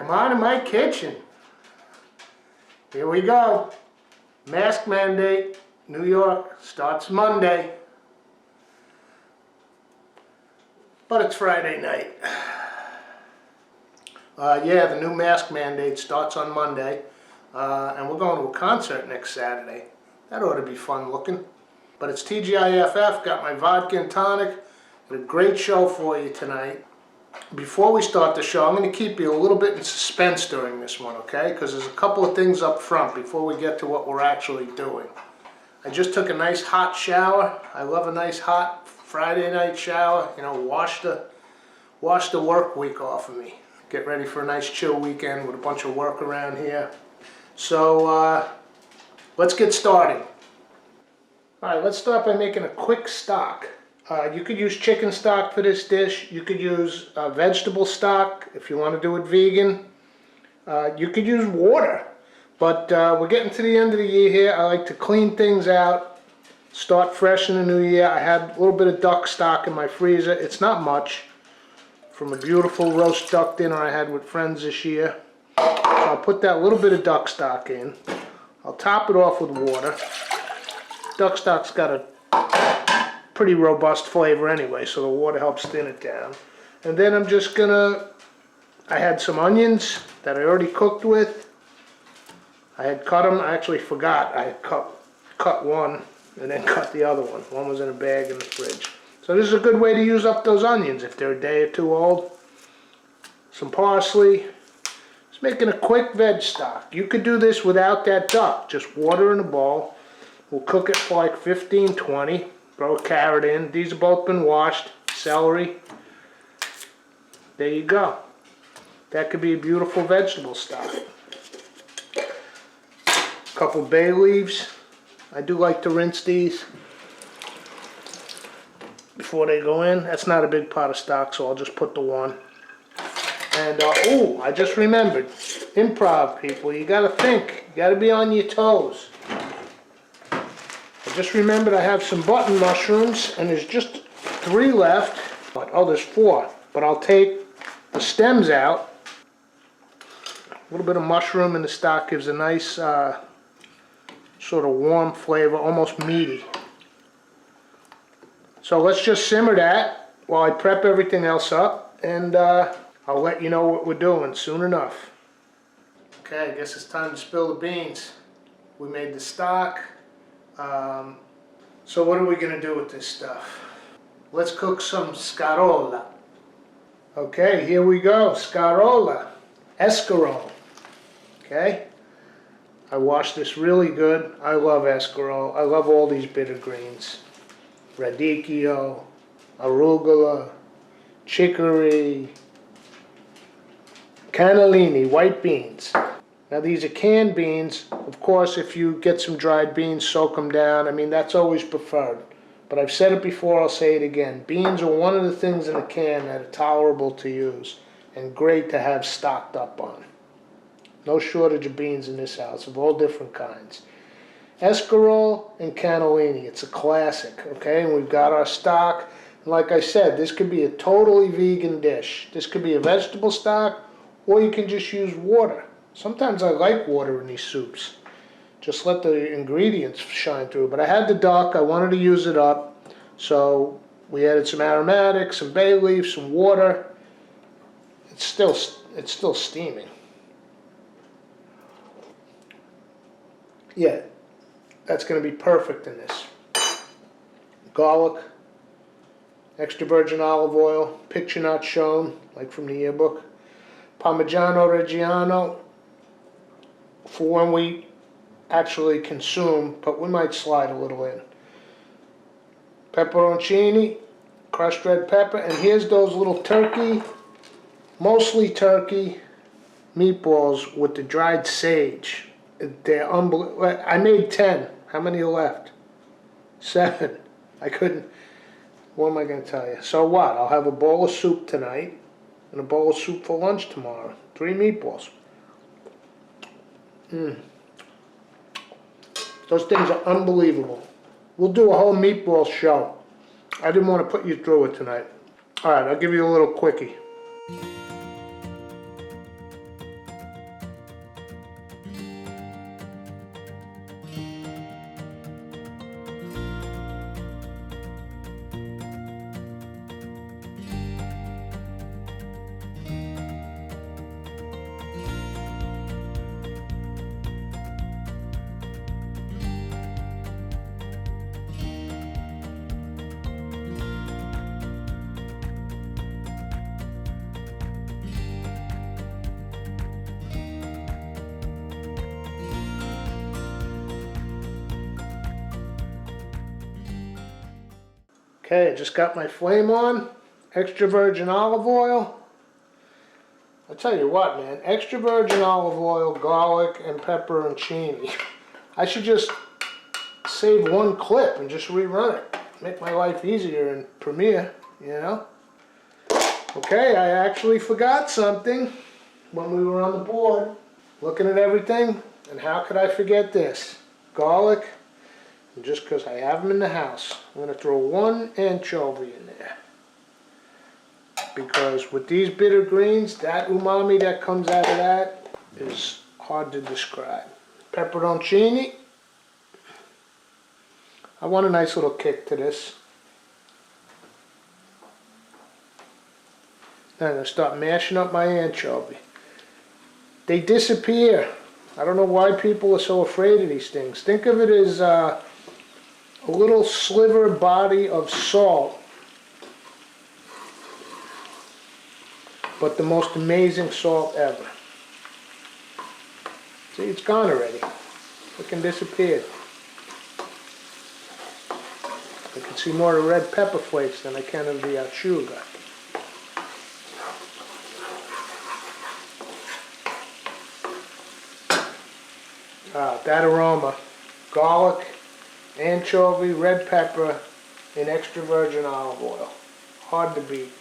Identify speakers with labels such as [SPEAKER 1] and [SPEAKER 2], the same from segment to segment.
[SPEAKER 1] Come on in my kitchen. Here we go. Mask mandate, New York, starts Monday. But it's Friday night. Yeah, the new mask mandate starts on Monday. And we're going to a concert next Saturday. That ought to be fun looking. But it's TGIFF, got my vodka and tonic. Got a great show for you tonight. Before we start the show, I'm going to keep you a little bit in suspense during this one, okay? Because there's a couple of things up front before we get to what we're actually doing. I just took a nice hot shower. I love a nice hot Friday night shower. You know, wash the work week off of me. Get ready for a nice chill weekend with a bunch of work around here. So, let's get started. Alright, let's start by making a quick stock. You could use chicken stock for this dish. You could use vegetable stock if you want to do it vegan. You could use water. But we're getting to the end of the year here. I like to clean things out, start fresh in the new year. I had a little bit of duck stock in my freezer. It's not much, from a beautiful roast duck dinner I had with friends this year. So I'll put that little bit of duck stock in. I'll top it off with water. Duck stock's got a pretty robust flavor anyway, so the water helps thin it down. And then I'm just gonna, I had some onions that I already cooked with. I had cut them, I actually forgot. I had cut one and then cut the other one. One was in a bag in the fridge. So this is a good way to use up those onions if they're a day or two old. Some parsley. Just making a quick veg stock. You could do this without that duck. Just water in a bowl. We'll cook it for like 15-20. Throw a carrot in. These have both been washed. Celery. There you go. That could be a beautiful vegetable stock. A couple bay leaves. I do like to rinse these before they go in. That's not a big pot of stock, so I'll just put the one. And, oh, I just remembered. Improv, people. You gotta think. You gotta be on your toes. Just remembered I have some button mushrooms, and there's just 3 left. Oh, there's 4, but I'll take the stems out. A little bit of mushroom in the stock gives a nice sort of warm flavor, almost meaty. So let's just simmer that while I prep everything else up, and I'll let you know what we're doing soon enough. Okay, I guess it's time to spill the beans. We made the stock. So what are we going to do with this stuff? Let's cook some scarola. Okay, here we go. Scarola. Escarole. Okay? I washed this really good. I love escarole. I love all these bitter greens. Radicchio, arugula, chicory, cannellini, white beans. Now these are canned beans. Of course, if you get some dried beans, soak them down. I mean, that's always preferred. But I've said it before, I'll say it again. Beans are one of the things in a can that are tolerable to use and great to have stocked up on. No shortage of beans in this house of all different kinds. Escarole and cannellini, it's a classic, okay? And we've got our stock. And like I said, this could be a totally vegan dish. This could be a vegetable stock, or you can just use water. Sometimes I like water in these soups. Just let the ingredients shine through. But I had the duck, I wanted to use it up. So we added some aromatics, some bay leaves, some water. It's still steaming. Yeah, that's going to be perfect in this. Garlic, extra virgin olive oil, picture not shown, like from the yearbook. Parmigiano Reggiano, for when we actually consume, but we might slide a little in. Pepperoncini, crushed red pepper, and here's those little turkey, mostly turkey, meatballs with the dried sage. They're unbelievable. I made 10. How many are left? 7. I couldn't. What am I going to tell you? So what? I'll have a bowl of soup tonight and a bowl of soup for lunch tomorrow. 3 meatballs. Those things are unbelievable. We'll do a whole meatball show. I didn't want to put you through it tonight. Alright, I'll give you a little quickie. Okay, I just got my flame on. Extra virgin olive oil. I tell you what, man, extra virgin olive oil, garlic, and pepperoncini. I should just save one clip and just rerun it. Make my life easier in Premiere, you know? Okay, I actually forgot something when we were on the board, looking at everything, and how could I forget this? Garlic, and just because I have them in the house, I'm going to throw one anchovy in there. Because with these bitter greens, that umami that comes out of that is hard to describe. Pepperoncini. I want a nice little kick to this. Then I'm going to start mashing up my anchovy. They disappear. I don't know why people are so afraid of these things. Think of it as a little sliver body of salt. But the most amazing salt ever. See, it's gone already. Freaking disappeared. I can see more of the red pepper flakes than I can of the sugar. Ah, that aroma. Garlic, anchovy, red pepper, and extra virgin olive oil. Hard to beat.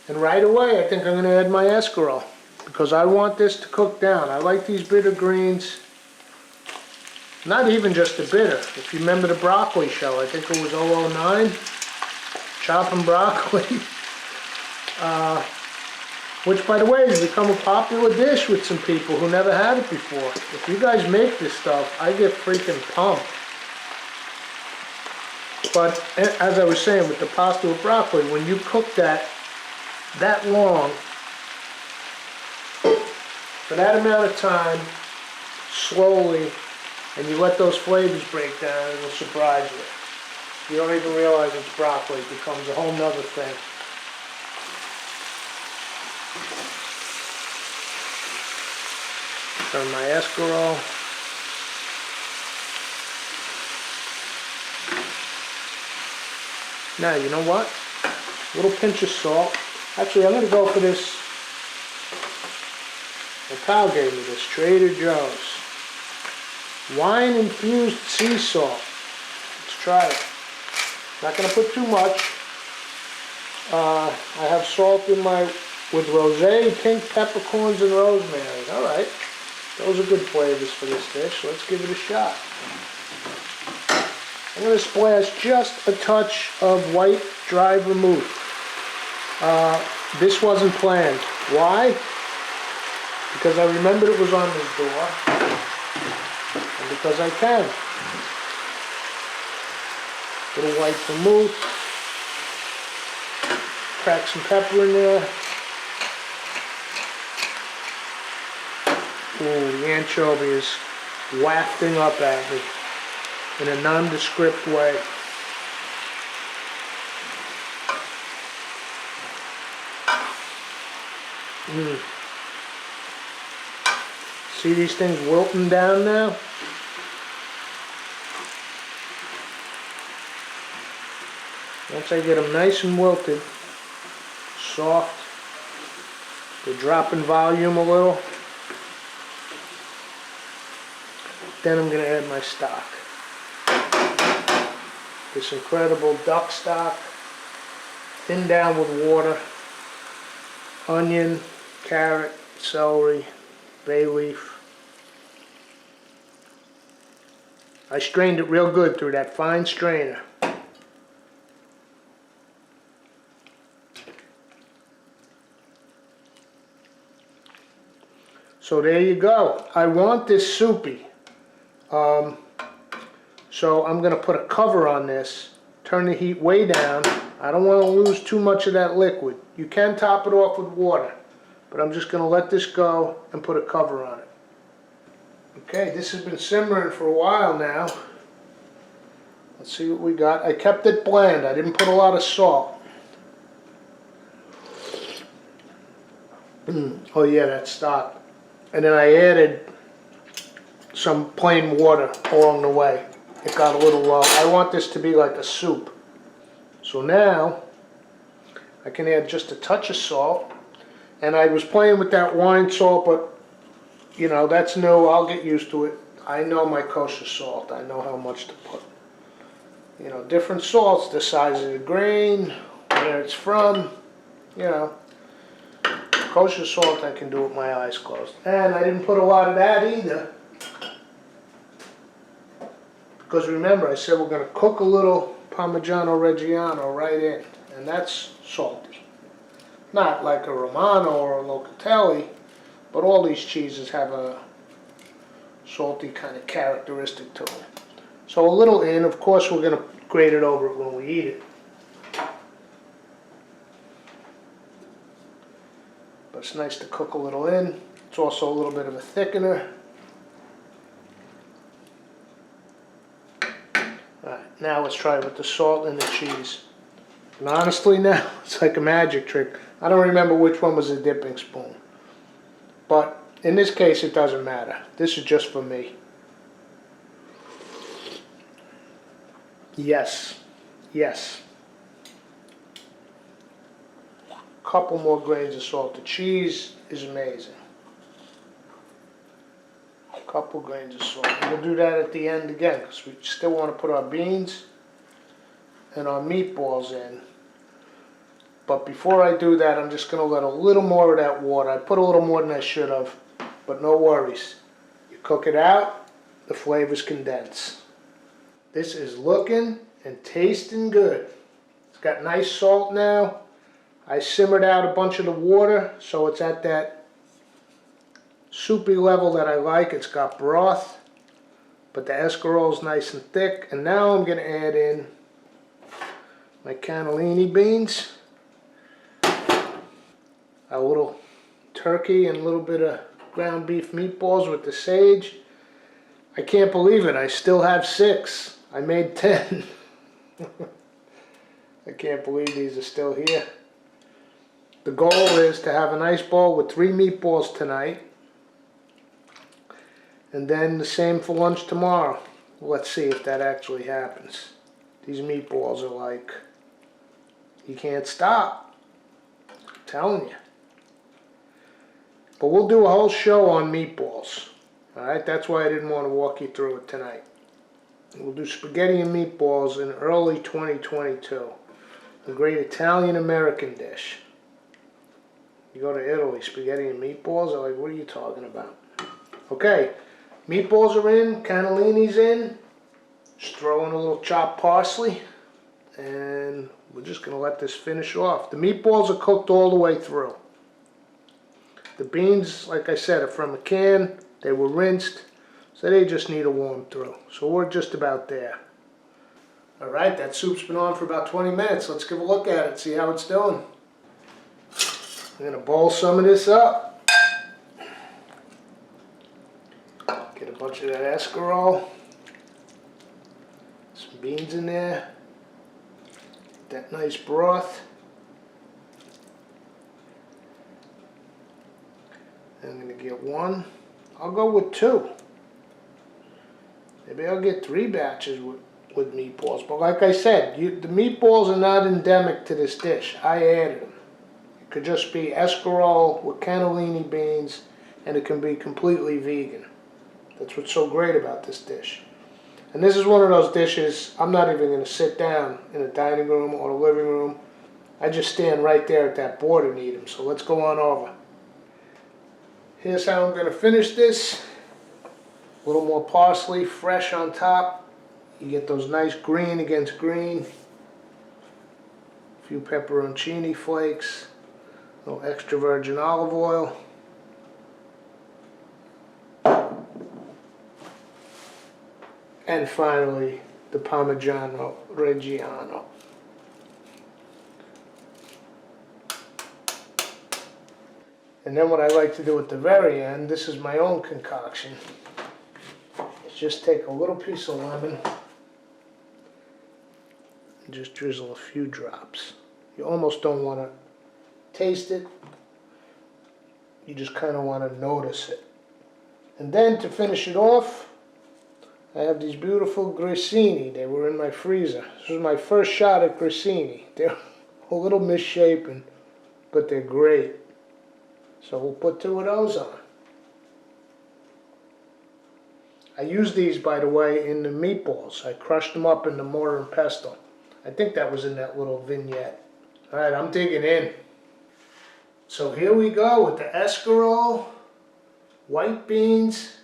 [SPEAKER 1] And right away, I think I'm going to add my escarole, because I want this to cook down. I like these bitter greens. Not even just the bitter. If you remember the broccoli show, I think it was 009, chopping broccoli. Which, by the way, has become a popular dish with some people who never had it before. If you guys make this stuff, I get freaking pumped. But as I was saying, with the pasta with broccoli, when you cook that long, for that amount of time, slowly, and you let those flavors break down, it will surprise you. You don't even realize it's broccoli. It becomes a whole nother thing. Turn my escarole. Now, you know what? A little pinch of salt. Actually, I'm going to go for this. My pal gave me this, Trader Joe's. Wine-infused sea salt. Let's try it. Not going to put too much. I have salt in with rosé, pink peppercorns, and rosemary. All right. Those are good flavors for this dish. Let's give it a shot. I'm going to splash just a touch of white dried vermouth. This wasn't planned. Why? Because I remembered it was on this door. And because I can. Little white vermouth. Crack some pepper in there. Ooh, the anchovy is wafting up at me in a nondescript way. See these things wilting down now? Once I get them nice and wilted, soft, they drop in volume a little. Then I'm going to add my stock. This incredible duck stock, thinned down with water, onion, carrot, celery, bay leaf. I strained it real good through that fine strainer. So there you go. I want this soupy. So I'm going to put a cover on this, turn the heat way down. I don't want to lose too much of that liquid. You can top it off with water, but I'm just going to let this go and put a cover on it. Okay, this has been simmering for a while now. Let's see what we got. I kept it bland. I didn't put a lot of salt. Oh yeah, that stock. And then I added some plain water along the way. it got a little low. I want this to be like a soup. So now I can add just a touch of salt. And I was playing with that wine salt, but you know, that's new. I'll get used to it. I know my kosher salt. I know how much to put. You know, different salts, the size of the grain, where it's from, you know. Kosher salt I can do with my eyes closed. And I didn't put a lot of that either. Because remember, I said we're going to cook a little Parmigiano Reggiano right in. And that's salty. Not like a Romano or a Locatelli, but all these cheeses have a salty kind of characteristic to them. So a little in, of course we're going to grate it over when we eat it. But it's nice to cook a little in. It's also a little bit of a thickener. Alright, now let's try it with the salt and the cheese. And honestly now, it's like a magic trick. I don't remember which one was the dipping spoon. But in this case it doesn't matter. This is just for me. Yes. Yes. A couple more grains of salt. The cheese is amazing. A couple grains of salt. We'll do that at the end again because we still want to put our beans and our meatballs in. But before I do that, I'm just going to let a little more of that water. I put a little more than I should have, but no worries. You cook it out, the flavors condense. This is looking and tasting good. It's got nice salt now. I simmered out a bunch of the water, so it's at that soupy level that I like. It's got broth, but the escarole is nice and thick. And now I'm going to add in my cannellini beans. A little turkey and a little bit of ground beef meatballs with the sage. I can't believe it. I still have 6. I made 10. I can't believe these are still here. The goal is to have a nice bowl with 3 meatballs tonight. And then the same for lunch tomorrow. Let's see if that actually happens. These meatballs are like, you can't stop. I'm telling you. But we'll do a whole show on meatballs. Alright, that's why I didn't want to walk you through it tonight. We'll do spaghetti and meatballs in early 2022. A great Italian-American dish. You go to Italy, spaghetti and meatballs, are like, what are you talking about? Okay, meatballs are in, cannellini's in. Just throw in a little chopped parsley. And we're just going to let this finish off. The meatballs are cooked all the way through. The beans, like I said, are from a can. They were rinsed, so they just need a warm through. So we're just about there. Alright, that soup's been on for about 20 minutes. Let's give a look at it, see how it's doing. I'm going to bowl some of this up. Get a bunch of that escarole. Some beans in there. That nice broth. I'm going to get 1. I'll go with 2. Maybe I'll get 3 batches with meatballs. But like I said, the meatballs are not endemic to this dish. I added them. It could just be escarole with cannellini beans, and it can be completely vegan. That's what's so great about this dish. And this is one of those dishes, I'm not even going to sit down in a dining room or a living room. I just stand right there at that board and eat them. So let's go on over. Here's how I'm going to finish this. A little more parsley, fresh on top. You get those nice green against green. A few pepperoncini flakes. A little extra virgin olive oil. And finally, the Parmigiano Reggiano. And then what I like to do at the very end, this is my own concoction, is just take a little piece of lemon and just drizzle a few drops. You almost don't want to taste it. You just kind of want to notice it. And then to finish it off, I have these beautiful grissini. They were in my freezer. This was my first shot at grissini. They're a little misshapen, but they're great. So we'll put 2 of those on. I used these, by the way, in the meatballs. I crushed them up in the mortar and pestle. I think that was in that little vignette. All right, I'm digging in. So here we go with the escarole, white beans,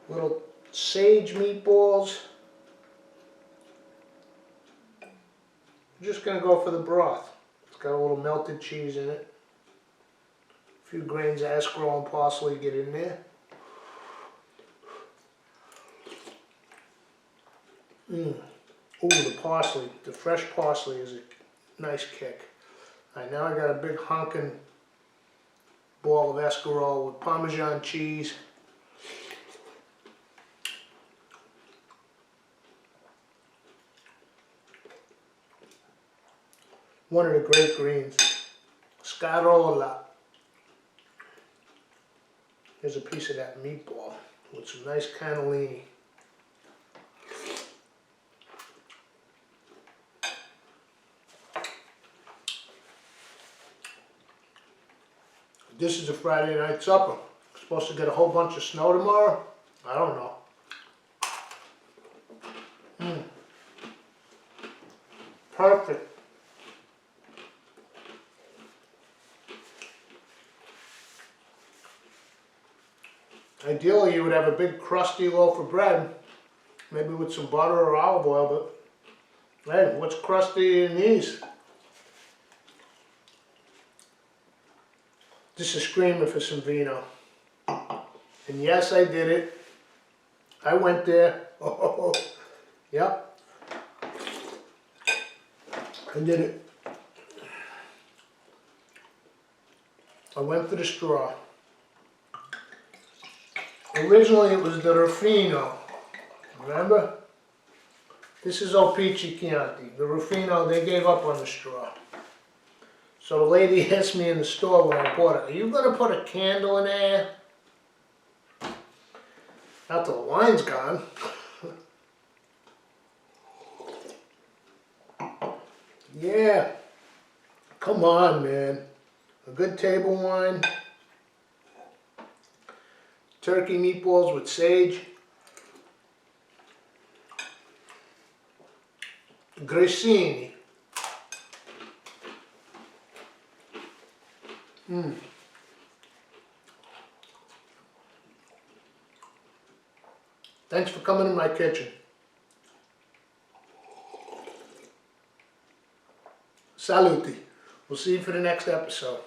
[SPEAKER 1] little sage meatballs. I'm just going to go for the broth. It's got a little melted cheese in it. A few grains of escarole and parsley get in there. Ooh, the parsley, the fresh parsley is a nice kick. All right, now I got a big honking ball of escarole with Parmesan cheese. One of the great greens, scarola. Here's a piece of that meatball with some nice cannellini. This is a Friday night supper. Supposed to get a whole bunch of snow tomorrow? I don't know. Perfect. Ideally, you would have a big crusty loaf of bread, maybe with some butter or olive oil, but hey, what's crusty in these? This is screaming for some vino. And yes, I did it. I went there. Oh, yep. I did it. I went for the straw. Originally it was the Ruffino. Remember? This is El Pici Chianti. The Ruffino, they gave up on the straw. So the lady asked me in the store when I bought it, are you going to put a candle in there? Not till the wine's gone. Yeah. Come on, man. A good table wine. Turkey meatballs with sage. Grissini. Thanks for coming in my kitchen. Saluti. We'll see you for the next episode.